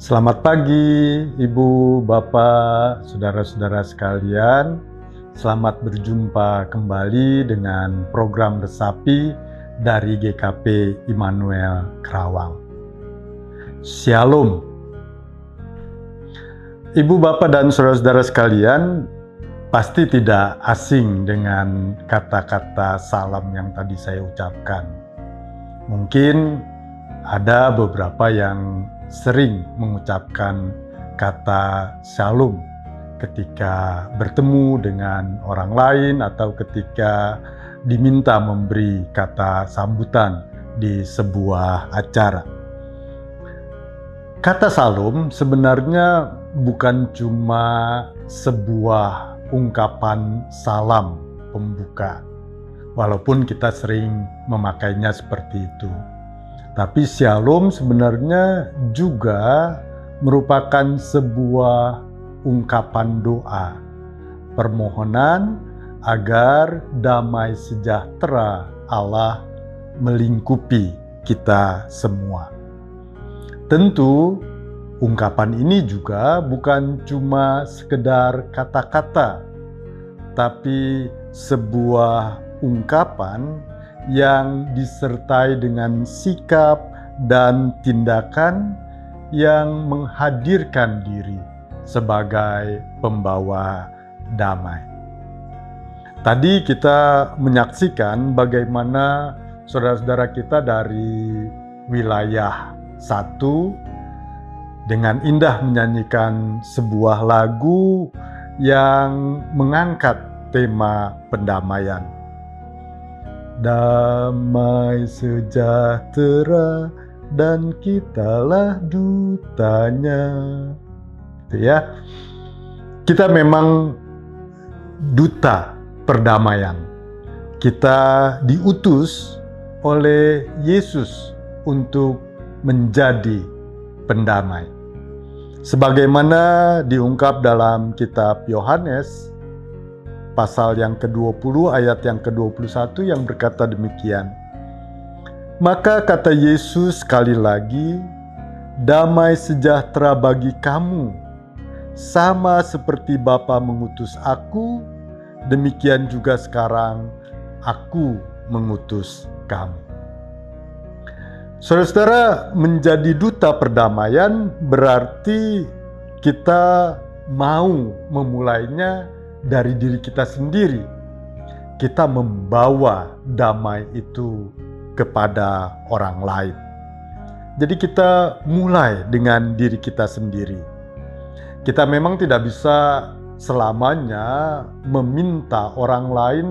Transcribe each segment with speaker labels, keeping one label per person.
Speaker 1: Selamat pagi, Ibu, Bapak, saudara-saudara sekalian. Selamat berjumpa kembali dengan program Resapi dari GKP Immanuel Kerawang. Shalom. Ibu, Bapak, dan saudara-saudara sekalian, pasti tidak asing dengan kata-kata salam yang tadi saya ucapkan. Mungkin ada beberapa yang sering mengucapkan kata shalom ketika bertemu dengan orang lain atau ketika diminta memberi kata sambutan di sebuah acara. Kata shalom sebenarnya bukan cuma sebuah ungkapan salam pembuka, walaupun kita sering memakainya seperti itu. Tapi shalom sebenarnya juga merupakan sebuah ungkapan doa, permohonan agar damai sejahtera Allah melingkupi kita semua. Tentu ungkapan ini juga bukan cuma sekedar kata-kata, tapi sebuah ungkapan yang disertai dengan sikap dan tindakan yang menghadirkan diri sebagai pembawa damai. Tadi kita menyaksikan bagaimana saudara-saudara kita dari wilayah 1 dengan indah menyanyikan sebuah lagu yang mengangkat tema pendamaian. Damai sejahtera dan kitalah dutanya. Itu ya. Kita memang duta perdamaian. Kita diutus oleh Yesus untuk menjadi pendamai. Sebagaimana diungkap dalam kitab Yohanes pasal yang ke-20 ayat yang ke-21 yang berkata demikian. Maka kata Yesus sekali lagi, damai sejahtera bagi kamu, sama seperti Bapa mengutus aku, demikian juga sekarang aku mengutus kamu. Saudara-saudara, menjadi duta perdamaian berarti kita mau memulainya dari diri kita sendiri. Kita membawa damai itu kepada orang lain. Jadi kita mulai dengan diri kita sendiri. Kita memang tidak bisa selamanya meminta orang lain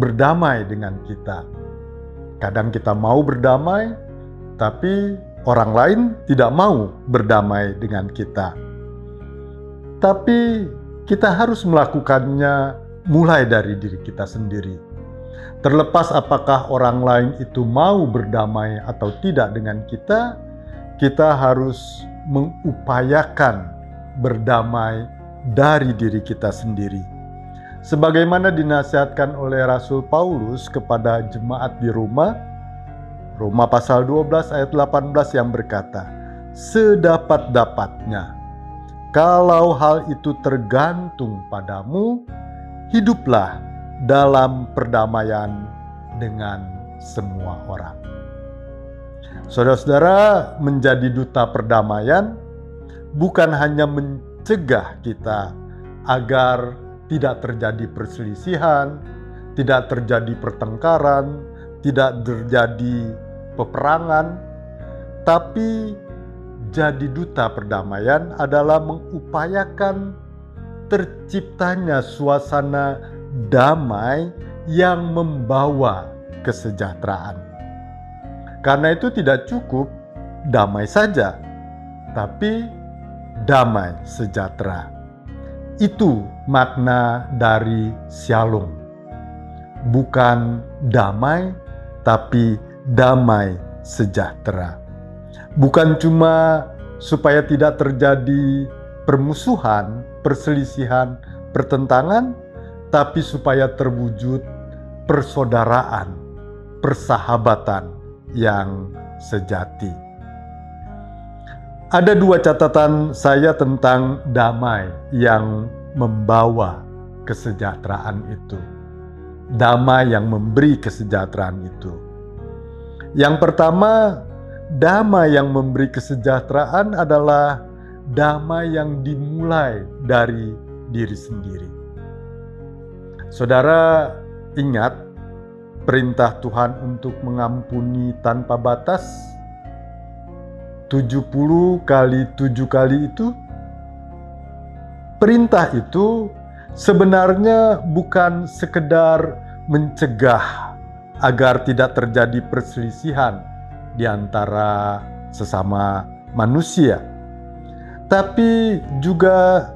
Speaker 1: berdamai dengan kita. Kadang kita mau berdamai, tapi orang lain tidak mau berdamai dengan kita. Tapi kita harus melakukannya mulai dari diri kita sendiri. Terlepas apakah orang lain itu mau berdamai atau tidak dengan kita, kita harus mengupayakan berdamai dari diri kita sendiri. Sebagaimana dinasihatkan oleh Rasul Paulus kepada jemaat di Roma pasal 12 ayat 18 yang berkata, sedapat-dapatnya, kalau hal itu tergantung padamu, hiduplah dalam perdamaian dengan semua orang. Saudara-saudara, menjadi duta perdamaian bukan hanya mencegah kita agar tidak terjadi perselisihan, tidak terjadi pertengkaran, tidak terjadi peperangan, tapi jadi duta perdamaian adalah mengupayakan terciptanya suasana damai yang membawa kesejahteraan. Karena itu tidak cukup damai saja, tapi damai sejahtera. Itu makna dari shalom. Bukan damai, tapi damai sejahtera. Bukan cuma supaya tidak terjadi permusuhan, perselisihan, pertentangan, tapi supaya terwujud persaudaraan, persahabatan yang sejati. Ada dua catatan saya tentang damai yang membawa kesejahteraan itu. Damai yang memberi kesejahteraan itu. Yang pertama, damai yang memberi kesejahteraan adalah damai yang dimulai dari diri sendiri. Saudara ingat perintah Tuhan untuk mengampuni tanpa batas? 70 kali 7 kali itu? Perintah itu sebenarnya bukan sekedar mencegah agar tidak terjadi perselisihan di antara sesama manusia, tapi juga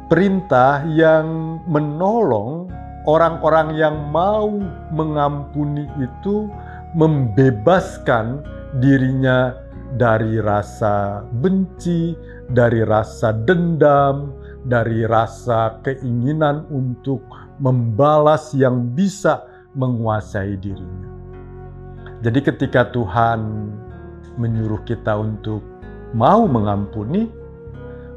Speaker 1: perintah yang menolong orang-orang yang mau mengampuni itu membebaskan dirinya dari rasa benci, dari rasa dendam, dari rasa keinginan untuk membalas yang bisa menguasai dirinya. Jadi ketika Tuhan menyuruh kita untuk mau mengampuni,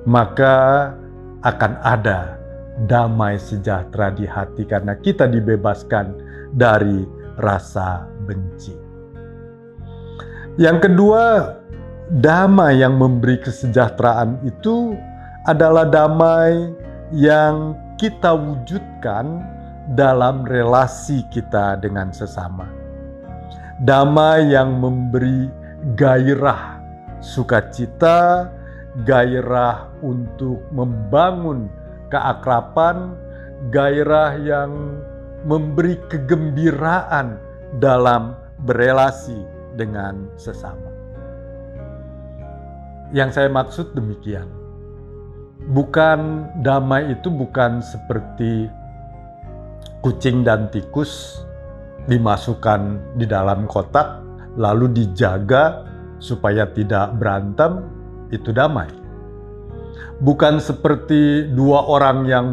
Speaker 1: maka akan ada damai sejahtera di hati karena kita dibebaskan dari rasa benci. Yang kedua, damai yang memberi kesejahteraan itu adalah damai yang kita wujudkan dalam relasi kita dengan sesama. Damai yang memberi gairah sukacita, gairah untuk membangun keakraban, gairah yang memberi kegembiraan dalam berelasi dengan sesama. Yang saya maksud demikian. Damai itu bukan seperti kucing dan tikus dimasukkan di dalam kotak lalu dijaga supaya tidak berantem, itu damai. Bukan seperti dua orang yang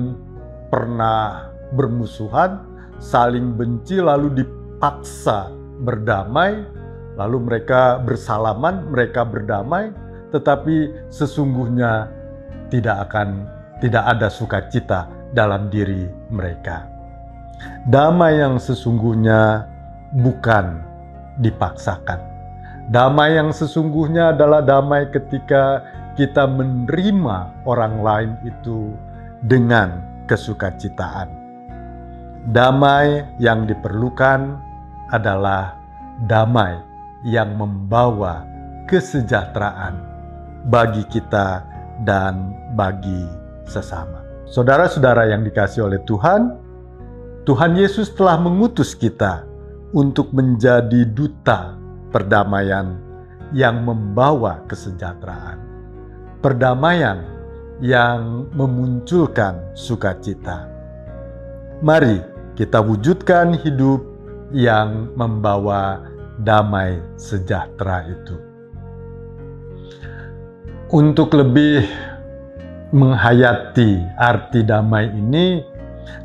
Speaker 1: pernah bermusuhan, saling benci lalu dipaksa berdamai, lalu mereka bersalaman, mereka berdamai, tetapi sesungguhnya tidak ada sukacita dalam diri mereka. Damai yang sesungguhnya bukan dipaksakan. Damai yang sesungguhnya adalah damai ketika kita menerima orang lain itu dengan kesukacitaan. Damai yang diperlukan adalah damai yang membawa kesejahteraan bagi kita dan bagi sesama. Saudara-saudara yang dikasihi oleh Tuhan, Tuhan Yesus telah mengutus kita untuk menjadi duta perdamaian yang membawa kesejahteraan. Perdamaian yang memunculkan sukacita. Mari kita wujudkan hidup yang membawa damai sejahtera itu. Untuk lebih menghayati arti damai ini,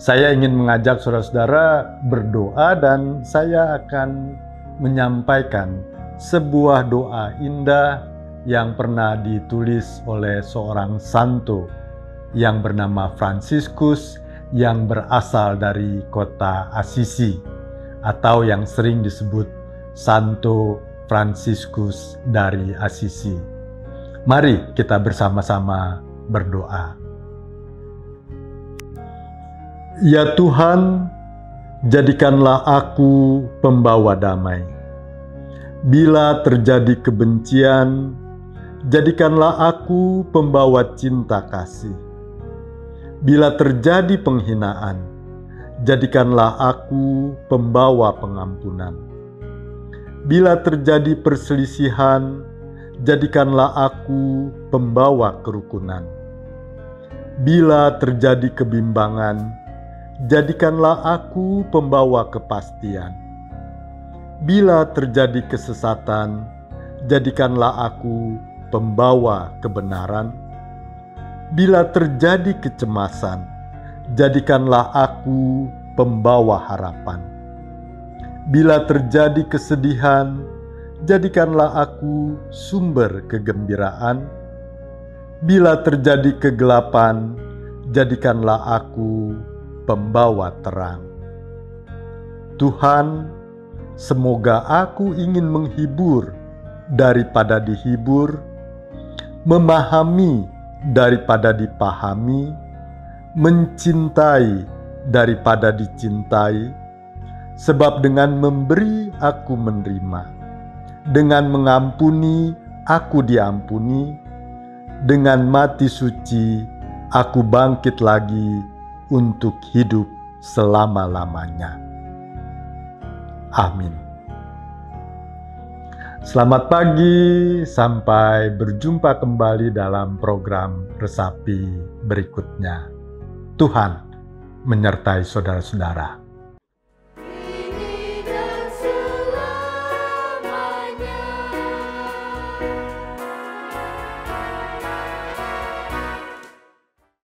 Speaker 1: saya ingin mengajak saudara-saudara berdoa dan saya akan menyampaikan sebuah doa indah yang pernah ditulis oleh seorang santo yang bernama Fransiskus yang berasal dari kota Assisi atau yang sering disebut Santo Fransiskus dari Assisi. Mari kita bersama-sama berdoa. Ya Tuhan, jadikanlah aku pembawa damai. Bila terjadi kebencian, jadikanlah aku pembawa cinta kasih. Bila terjadi penghinaan, jadikanlah aku pembawa pengampunan. Bila terjadi perselisihan, jadikanlah aku pembawa kerukunan. Bila terjadi kebimbangan, jadikanlah aku pembawa kepastian. Bila terjadi kesesatan, jadikanlah aku pembawa kebenaran. Bila terjadi kecemasan, jadikanlah aku pembawa harapan. Bila terjadi kesedihan, jadikanlah aku sumber kegembiraan. Bila terjadi kegelapan, jadikanlah aku pembawa terang. Tuhan, semoga aku ingin menghibur daripada dihibur, memahami daripada dipahami, mencintai daripada dicintai, sebab dengan memberi aku menerima, dengan mengampuni aku diampuni, dengan mati suci aku bangkit lagi untuk hidup selama-lamanya. Amin. Selamat pagi, sampai berjumpa kembali dalam program Resapi berikutnya. Tuhan menyertai saudara-saudara.